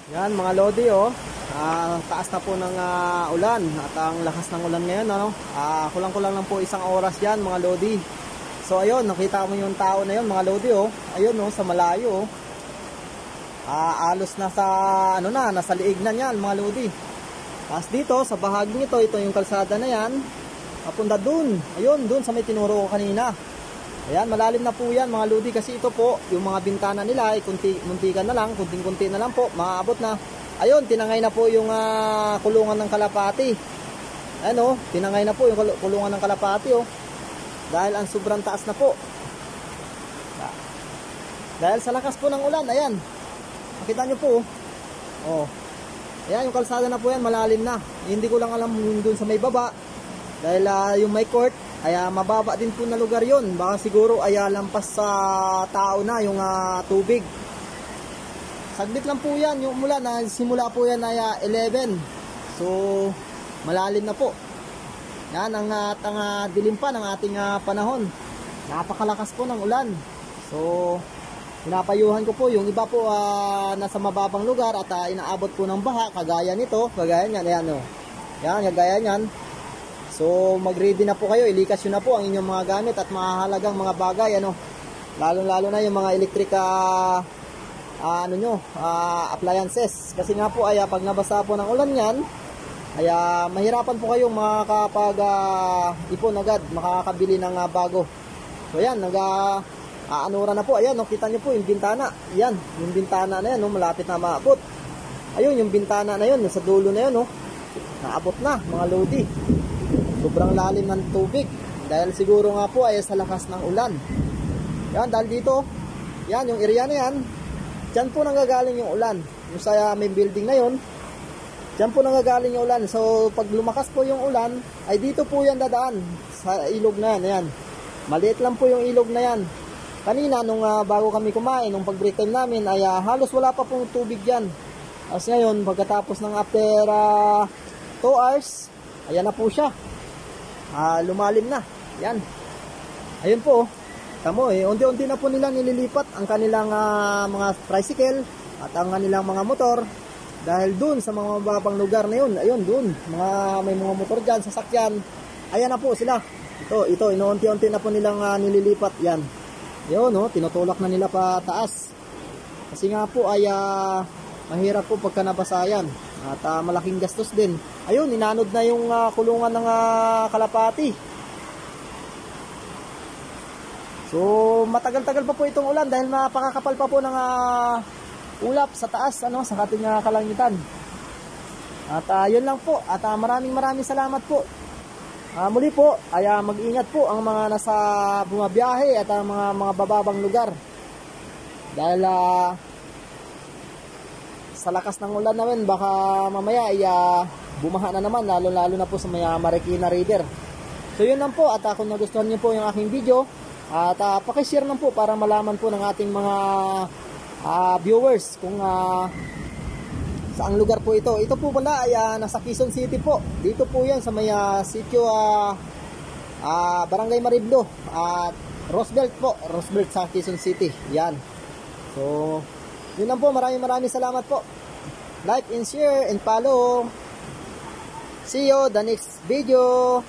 Yan mga lodi oh. Taas na po ng ulan at ang lakas ng ulan ngayon ano. Kulang-kulang lang po isang oras yan mga lodi. So ayun, nakita mo yung tao na yun mga lodi oh. Ayun oh, sa malayo oh. Alos na sa ano na, nasa liig na yan mga lodi. Tapos dito sa bahaging ito yung kalsada na yan. Papunta dun. Ayun, dun sa may tinuro ko kanina. Ayan, malalim na po yan mga lodi kasi ito po, yung mga bintana nila ay muntikan na lang, kunting-kunti na lang po, maaabot na. Ayun, tinangay na po yung kulungan ng kalapati. Ayan o, tinangay na po yung kulungan ng kalapati o. Dahil ang sobrang taas na po. Dahil sa lakas po ng ulan, ayan. Makita nyo po o. Ayan, yung kalsada na po yan, malalim na. Hindi ko lang alam yung dun sa may baba. Dahil yung may court, ay mababa din po na lugar yon. Baka siguro ay lampas sa tao na yung tubig. Saglit lang po yan yung umulan. Simula po yan ay 11. So malalim na po. Yan ang dilim pa ng ating panahon. Napakalakas po ng ulan. So pinapayuhan ko po yung iba po nasa mababang lugar at inaabot po ng baha. Kagaya nito, kagaya nyan. Ayan, oh. Yan, kagaya nyan. So mag-ready na po kayo, ilikas nyo na po ang inyong mga gamit at mahalagang mga bagay ano. Lalo na yung mga electric appliances. Kasi nga po ay pag nabasa po ng ulan yan, ay mahirapan po kayong makakapag-ipon agad, makakabili ng bago. So yan, aanura na po. Ayan, no, kita nyo po yung bintana. Yan, yung bintana na yan, no, malapit na maabot. Ayun, yung bintana na yun, sa dulo na yun, no, naabot na mga lodi. Sobrang lalim ng tubig dahil siguro nga po ay sa lakas ng ulan. Yan, dahil dito, yan, yung area na yan, dyan po nanggagaling yung ulan. Yung sa may building na yun, dyan po nanggagaling yung ulan. So pag lumakas po yung ulan, ay dito po yan dadaan sa ilog na yan. Ayan. Maliit lang po yung ilog na yan. Kanina nung bago kami kumain, nung pag break time namin, ay halos wala pa pong tubig dyan. As ngayon, pagkatapos ng after 2 hours, ayan na po siya. Lumalim na. Yan. Ayun po. Tamo unti-unti na po nila nililipat ang kanilang mga tricycle at ang kanilang mga motor dahil dun sa mga mababang lugar na yun. Ayun dun. May mga motor dyan, sasakyan. Ayan na po sila. Ito, inuunti-unti na po nilang nililipat. Yan. Ayun, no, tinutulak na nila pa taas. Kasi nga po ay mahirap po pagka nabasayan. At malaking gastos din. Ayun, inanod na yung kulungan ng kalapati. So, matagal-tagal pa po itong ulan dahil napakakapal pa po ng ulap sa taas, ano, sa ating kalangitan. At yun lang po. At maraming salamat po. Muli po, ay mag-ingat po ang mga nasa bumabiyahe at ang mga bababang lugar. Dahil sa lakas ng ulan naman, baka mamaya ay bumaha na naman, lalo na po sa may Marikina River. So yun lang po, at kung nagustuhan niyo po yung aking video, at pakishare lang po para malaman po ng ating mga viewers kung saang lugar po ito. Ito po pala ay nasa Quezon City po. Dito po yan sa may sitio Barangay Mariblo at Roosevelt po, Roosevelt sa Quezon City. Yan. So yun lang po, maraming salamat po. Like and share and follow. See you the next video.